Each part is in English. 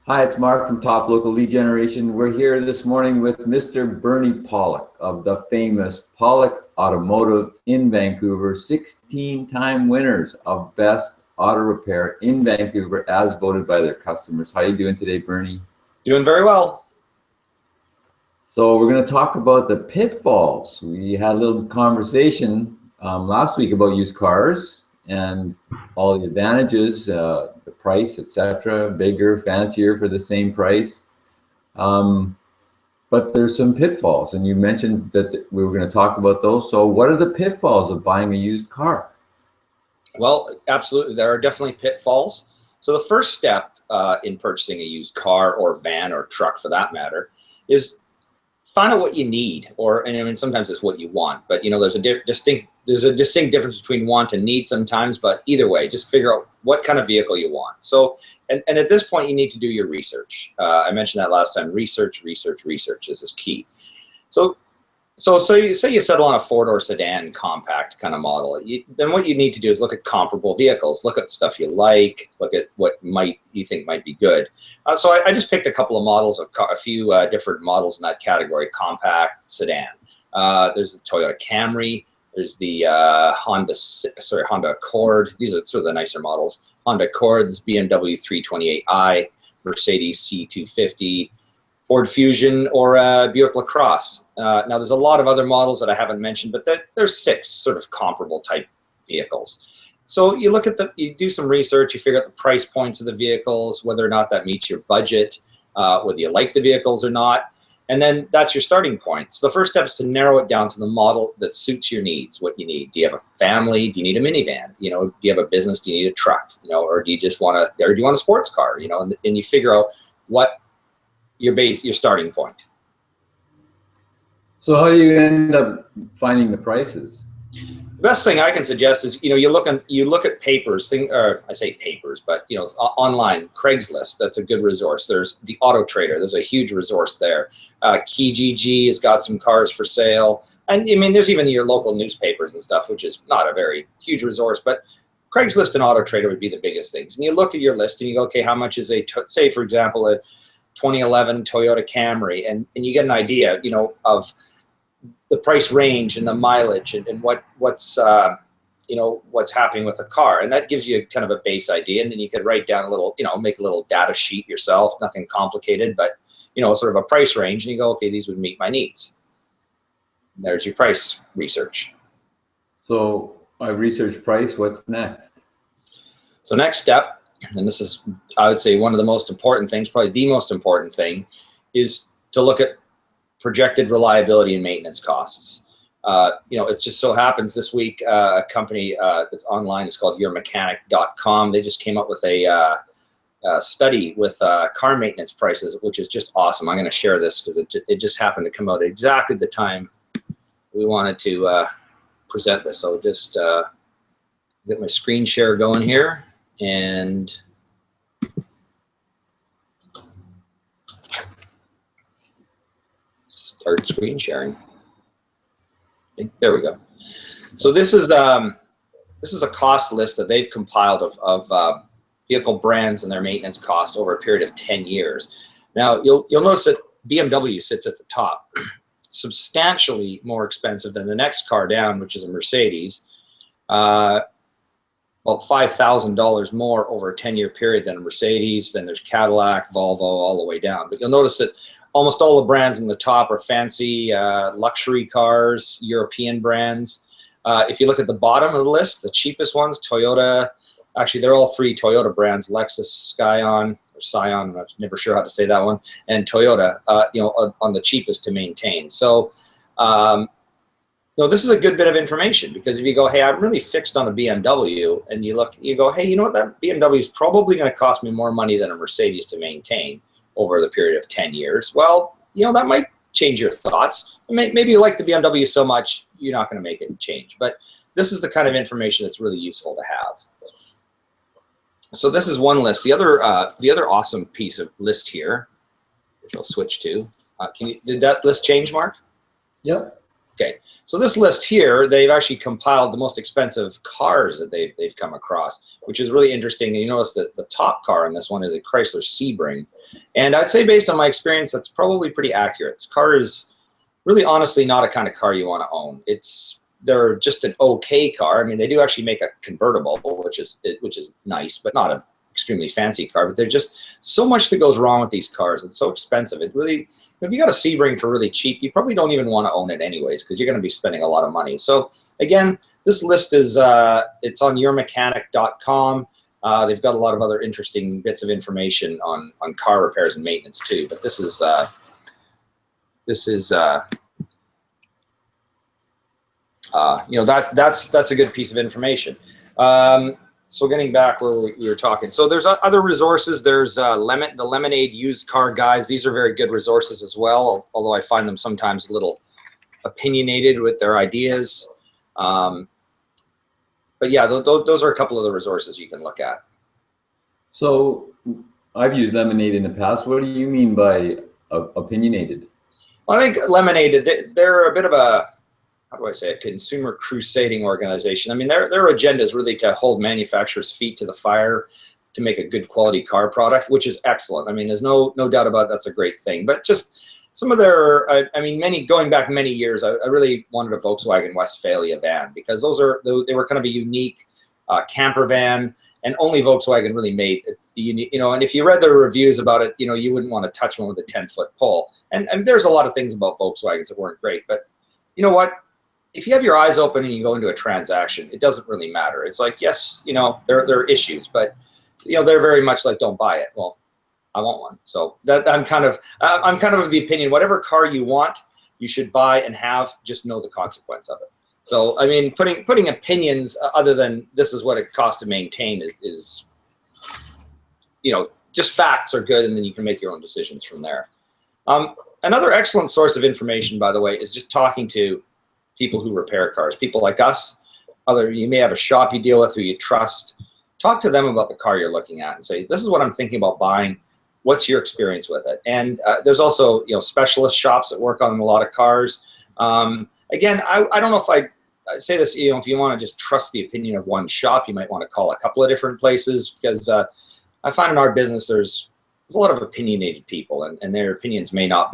Hi, it's Mark from Top Local Lead Generation. We're here this morning with Mr. Bernie Pawlik of the famous Pawlik Automotive in Vancouver, 16-time winners of Best Auto Repair in Vancouver as voted by their customers. How are you doing today, Bernie? Doing very well. So we're going to talk about the pitfalls. We had a little conversation last week about used cars and all the advantages, the price, etc., bigger, fancier for the same price. But there's some pitfalls, and you mentioned that we were going to talk about those. So what are the pitfalls of buying a used car? Well, absolutely. There are definitely pitfalls. So the first step in purchasing a used car or van or truck for that matter is find out what you need, and I mean, sometimes it's what you want, but there's a distinct difference between want and need sometimes, but either way, just figure out what kind of vehicle you want. So, and at this point, you need to do your research. I mentioned that last time. Research is key. So you say you settle on a four-door sedan compact kind of model. Then what you need to do is look at comparable vehicles, look at stuff you like, look at what you think might be good. So I just picked a couple of models, a few different models in that category: compact, sedan. There's the Toyota Camry. There's the Honda Accord. These are sort of the nicer models. Honda Accord, this BMW 328i, Mercedes C250. Ford Fusion, or Buick LaCrosse. Now, there's a lot of other models that I haven't mentioned, but there's 6 sort of comparable type vehicles. So you you do some research, you figure out the price points of the vehicles, whether or not that meets your budget, whether you like the vehicles or not, and then that's your starting point. So the first step is to narrow it down to the model that suits your needs, what you need. Do you have a family? Do you need a minivan? Do you have a business? Do you need a truck? Or do you just want a sports car? And you figure out what your starting point. So how do you end up finding the prices? The best thing I can suggest is you look at papers. I say papers, but online, Craigslist. That's a good resource. There's the Auto Trader. There's a huge resource there. Kijiji has got some cars for sale, and I mean there's even your local newspapers and stuff, which is not a very huge resource, but Craigslist and Auto Trader would be the biggest things. And you look at your list and you go, okay, how much is say for example a 2011 Toyota Camry, and you get an idea, of the price range and the mileage and what's happening with the car, and that gives you kind of a base idea. And then you could write down a little, make a little data sheet yourself, nothing complicated, but sort of a price range, and you go, okay, these would meet my needs. And there's your price research. So I researched price. What's next? So next step, and this is, I would say, one of the most important things, probably the most important thing, is to look at projected reliability and maintenance costs. It just so happens this week, a company that's online is called yourmechanic.com. They just came up with a study with car maintenance prices, which is just awesome. I'm going to share this because it just happened to come out at exactly the time we wanted to present this. So just get my screen share going here. And start screen sharing. There we go. So this is a cost list that they've compiled of vehicle brands and their maintenance cost over a period of 10 years. Now you'll notice that BMW sits at the top, substantially more expensive than the next car down, which is a Mercedes. About $5,000 more over a 10-year period than a Mercedes. Then there's Cadillac, Volvo, all the way down. But you'll notice that almost all the brands in the top are fancy luxury cars, European brands. If you look at the bottom of the list, the cheapest ones, Toyota, actually they're all 3 Toyota brands, Lexus, Scion, I'm never sure how to say that one, and Toyota, on the cheapest to maintain. So, this is a good bit of information, because if you go, hey, I'm really fixed on a BMW, and you go, hey, that BMW is probably going to cost me more money than a Mercedes to maintain over the period of 10 years. Well, that might change your thoughts. Maybe you like the BMW so much, you're not going to make it change. But this is the kind of information that's really useful to have. So this is one list. The other awesome piece of list here, which I'll switch to. Did that list change, Mark? Yep. Okay, so this list here, they've actually compiled the most expensive cars that they've come across, which is really interesting. And you notice that the top car in this one is a Chrysler Sebring. And I'd say based on my experience, that's probably pretty accurate. This car is really honestly not a kind of car you want to own. They're just an okay car. I mean, they do actually make a convertible, which is nice, but not an extremely fancy car. But there's just so much that goes wrong with these cars. It's so expensive. It really, if you got a Sebring for really cheap, you probably don't even want to own it anyways, because you're going to be spending a lot of money. So again, this list is it's on yourmechanic.com. They've got a lot of other interesting bits of information on car repairs and maintenance too. But this is you know, that's a good piece of information. So getting back where we were talking, so there's other resources. There's the Lemonade used car guides. These are very good resources as well, although I find them sometimes a little opinionated with their ideas. But yeah, those are a couple of the resources you can look at. So I've used Lemonade in the past. What do you mean by opinionated? Well, I think Lemonade, they're a bit of a, how do I say it, consumer crusading organization. I mean, their agenda is really to hold manufacturers' feet to the fire to make a good quality car product, which is excellent. I mean, there's no doubt about it, that's a great thing. But just some of their, I mean, going back many years, I really wanted a Volkswagen Westphalia van, because they were kind of a unique camper van, and only Volkswagen really made it unique, you know. And if you read the reviews about it, you know, you wouldn't want to touch one with a 10-foot pole. And there's a lot of things about Volkswagens that weren't great, but you know what? If you have your eyes open and you go into a transaction, it doesn't really matter. It's like, yes, you know, there are issues, but you know, they're very much like, don't buy it. Well, I want one. So that I'm kind of of the opinion, whatever car you want, you should buy and have, just know the consequence of it. So I mean, putting opinions other than this is what it costs to maintain is you know, just facts are good, and then you can make your own decisions from there. Another excellent source of information, by the way, is just talking to people who repair cars, people like us. You may have a shop you deal with who you trust. Talk to them about the car you're looking at and say, this is what I'm thinking about buying. What's your experience with it? And there's also, you know, specialist shops that work on a lot of cars. Again, I don't know if I say this, you know, if you want to just trust the opinion of one shop, you might want to call a couple of different places, because I find in our business there's a lot of opinionated people, and their opinions may not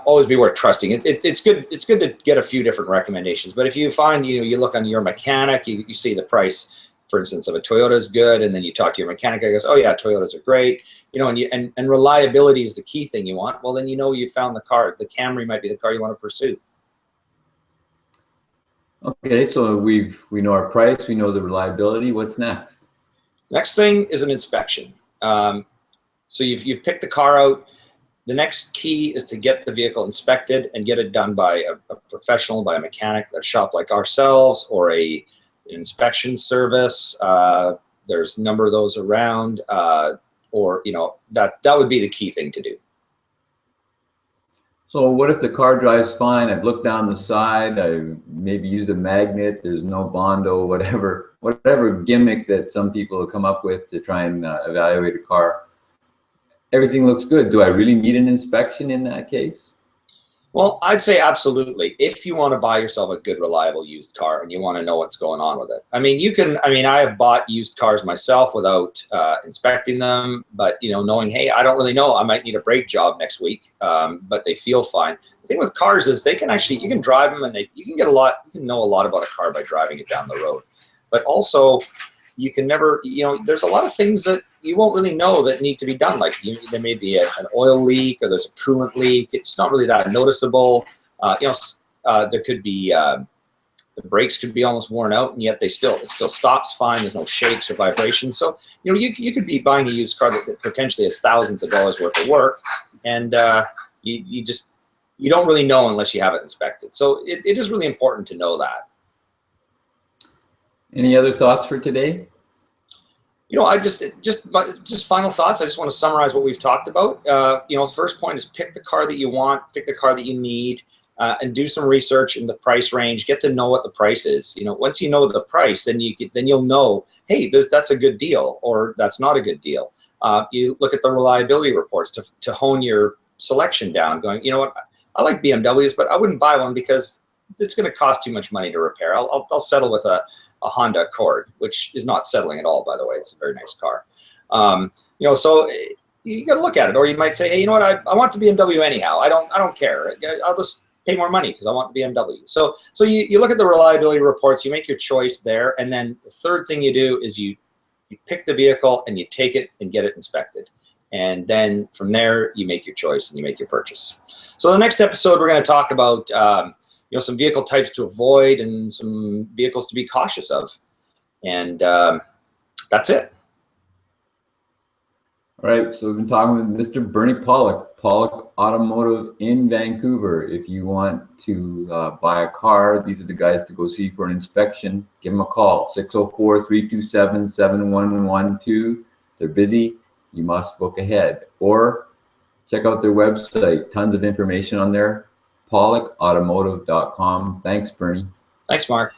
always be worth trusting. It's good to get a few different recommendations. But if you find, you know, you look on Your Mechanic, you see the price, for instance, of a Toyota is good, and then you talk to your mechanic, he goes, oh yeah, Toyotas are great, you know, and reliability is the key thing you want. Well, then you know you found the car. The Camry might be the car you want to pursue. Okay, so we know our price, we know the reliability. What's next? Next thing is an inspection. So you've picked the car out. The next key is to get the vehicle inspected and get it done by a professional, by a mechanic, a shop like ourselves, or an inspection service. There's a number of those around, or you know, that would be the key thing to do. So what if the car drives fine? I've looked down the side, I've maybe used a magnet, there's no Bondo, whatever gimmick that some people have come up with to try and evaluate a car. Everything looks good. Do I really need an inspection in that case? Well, I'd say absolutely. If you want to buy yourself a good, reliable used car and you want to know what's going on with it. I mean, I have bought used cars myself without inspecting them, but, you know, knowing, hey, I don't really know, I might need a brake job next week, but they feel fine. The thing with cars is you can drive them, and you can know a lot about a car by driving it down the road. But also, you can never, you know, there's a lot of things that you won't really know that need to be done. Like there may be an oil leak, or there's a coolant leak. It's not really that noticeable. You know, there could be, the brakes could be almost worn out, and yet it still stops fine. There's no shakes or vibrations. So, you know, you could be buying a used car that potentially has thousands of dollars worth of work, and you don't really know unless you have it inspected. So it is really important to know that. Any other thoughts for today? You know, just final thoughts. I just want to summarize what we've talked about. You know, the first point is pick the car that you want, pick the car that you need, and do some research in the price range. Get to know what the price is. You know, once you know the price, then you'll know, hey, that's a good deal, or that's not a good deal. You look at the reliability reports to hone your selection down. Going, you know what, I like BMWs, but I wouldn't buy one because it's going to cost too much money to repair. I'll settle with a Honda Accord, which is not settling at all, by the way. It's a very nice car. You know, so you got to look at it. Or you might say, hey, you know what? I want the BMW anyhow. I don't care. I'll just pay more money because I want the BMW. So you look at the reliability reports, you make your choice there, and then the third thing you do is you pick the vehicle and you take it and get it inspected. And then from there, you make your choice and you make your purchase. So the next episode, we're going to talk about you know, some vehicle types to avoid and some vehicles to be cautious of. And that's it. All right, so we've been talking with Mr. Bernie Pawlik, Pawlik Automotive in Vancouver. If you want to buy a car, these are the guys to go see for an inspection. Give them a call, 604-327-7112. They're busy. You must book ahead. Or check out their website. Tons of information on there, pawlikautomotive.com. Thanks, Bernie. Thanks, Mark.